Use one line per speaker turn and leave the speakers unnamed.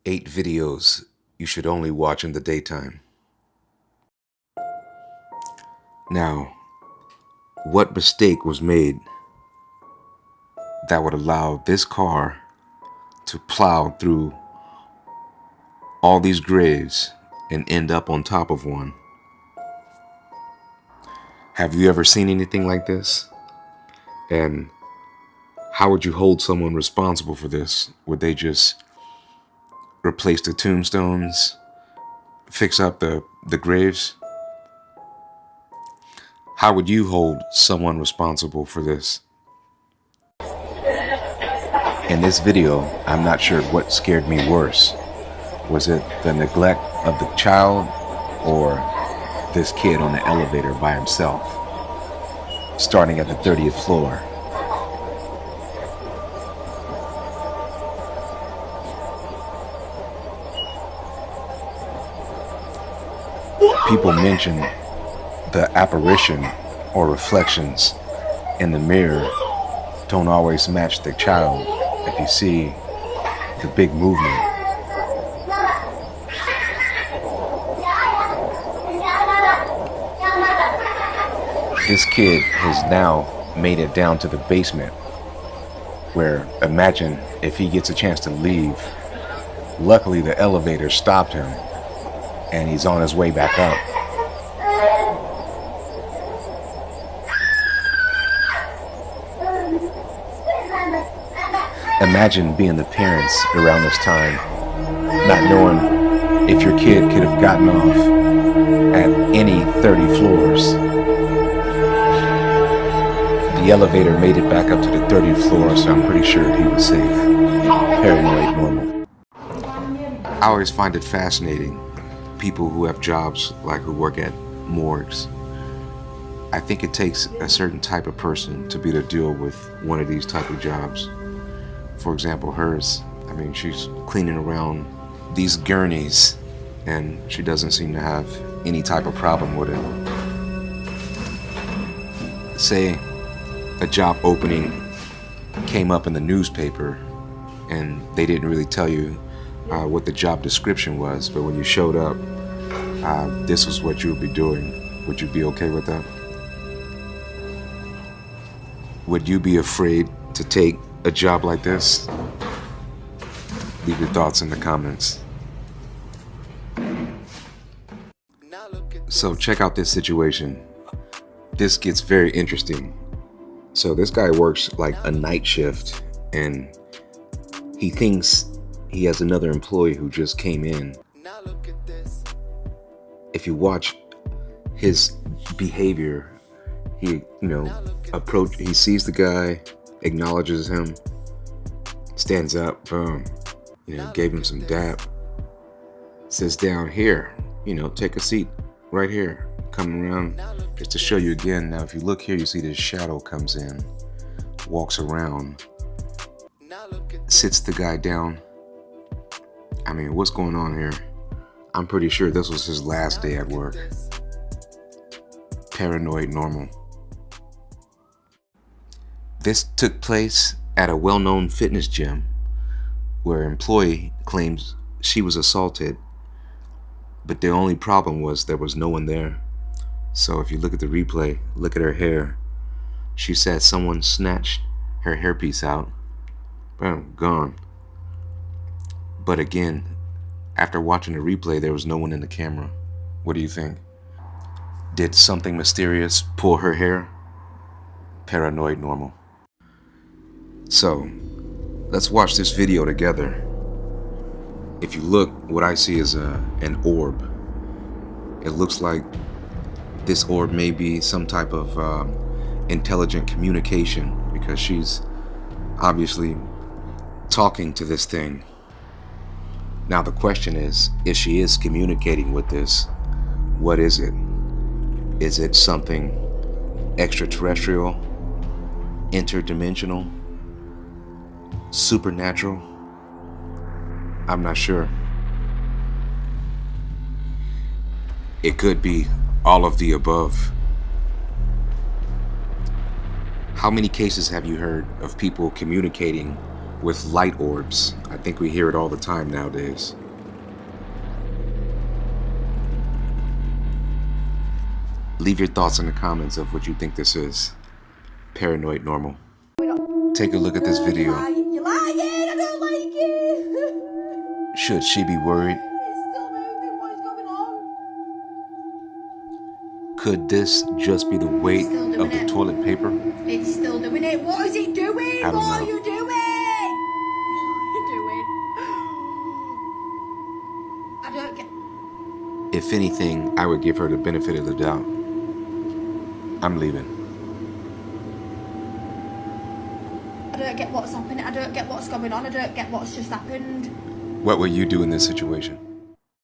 8 videos you should only watch in the daytime. Now, what mistake was made that would allow this car to plow through all these graves and end up on top of one? Have you ever seen anything like this? And how would you hold someone responsible for this? Would they just replace the tombstones, fix up the graves? How would you hold someone responsible for this? In this video, I'm not sure what scared me worse. Was it the neglect of the child or this kid on the elevator by himself, starting at the 30th floor? People mention the apparition or reflections in the mirror don't always match the child. If you see the big movement, this kid has now made it down to the basement, where imagine if he gets a chance to leave. Luckily the elevator stopped him and he's on his way back up. Imagine being the parents around this time, not knowing if your kid could have gotten off at any 30 floors. The elevator made it back up to the 30th floor, so I'm pretty sure he was safe. Paranoid normal. I always find it fascinating, people who have jobs like who work at morgues. I think it takes a certain type of person to be able to deal with one of these type of jobs. For example, hers, I mean, she's cleaning around these gurneys and she doesn't seem to have any type of problem with it. Say a job opening came up in the newspaper and they didn't really tell you what the job description was, but when you showed up, this was what you would be doing. Would you be okay with that? Would you be afraid to take a job like this? Leave your thoughts in the comments. So check out this situation. This gets very interesting. So this guy works like a night shift and he thinks he has another employee who just came in. If you watch his behavior, he, he sees the guy, acknowledges him, stands up, boom, gave him some dap, sits down here, take a seat right here, come around, just to show you again. Now if you look here, you see this shadow comes in, walks around, sits the guy down. I mean, what's going on here? I'm pretty sure this was his last day at work. Paranoid normal. This took place at a well-known fitness gym where an employee claims she was assaulted, but the only problem was there was no one there. So if you look at the replay, look at her hair. She said someone snatched her hairpiece out. Boom, gone. But again, after watching the replay, there was no one in the camera. What do you think? Did something mysterious pull her hair? Paranoid normal. So, let's watch this video together. If you look, what I see is an orb. It looks like this orb may be some type of intelligent communication, because she's obviously talking to this thing. Now the question is, if she is communicating with this, what is it? Is it something extraterrestrial, interdimensional, supernatural? I'm not sure. It could be all of the above. How many cases have you heard of people communicating with light orbs. I think we hear it all the time nowadays. Leave your thoughts in the comments of what you think this is. Paranoid normal. Take a look at this video.
You're lying! I don't like it!
Should she be worried?
It's still moving. What is going on?
Could this just be the weight of the toilet paper?
It's still doing it. What is it doing?
I don't
What
know.
are you doing? What are you doing? I don't get...
If anything, I would give her the benefit of the doubt. I'm leaving.
I don't get what's happening. I don't get what's going on. I don't get what's just happened.
What would you do in this situation?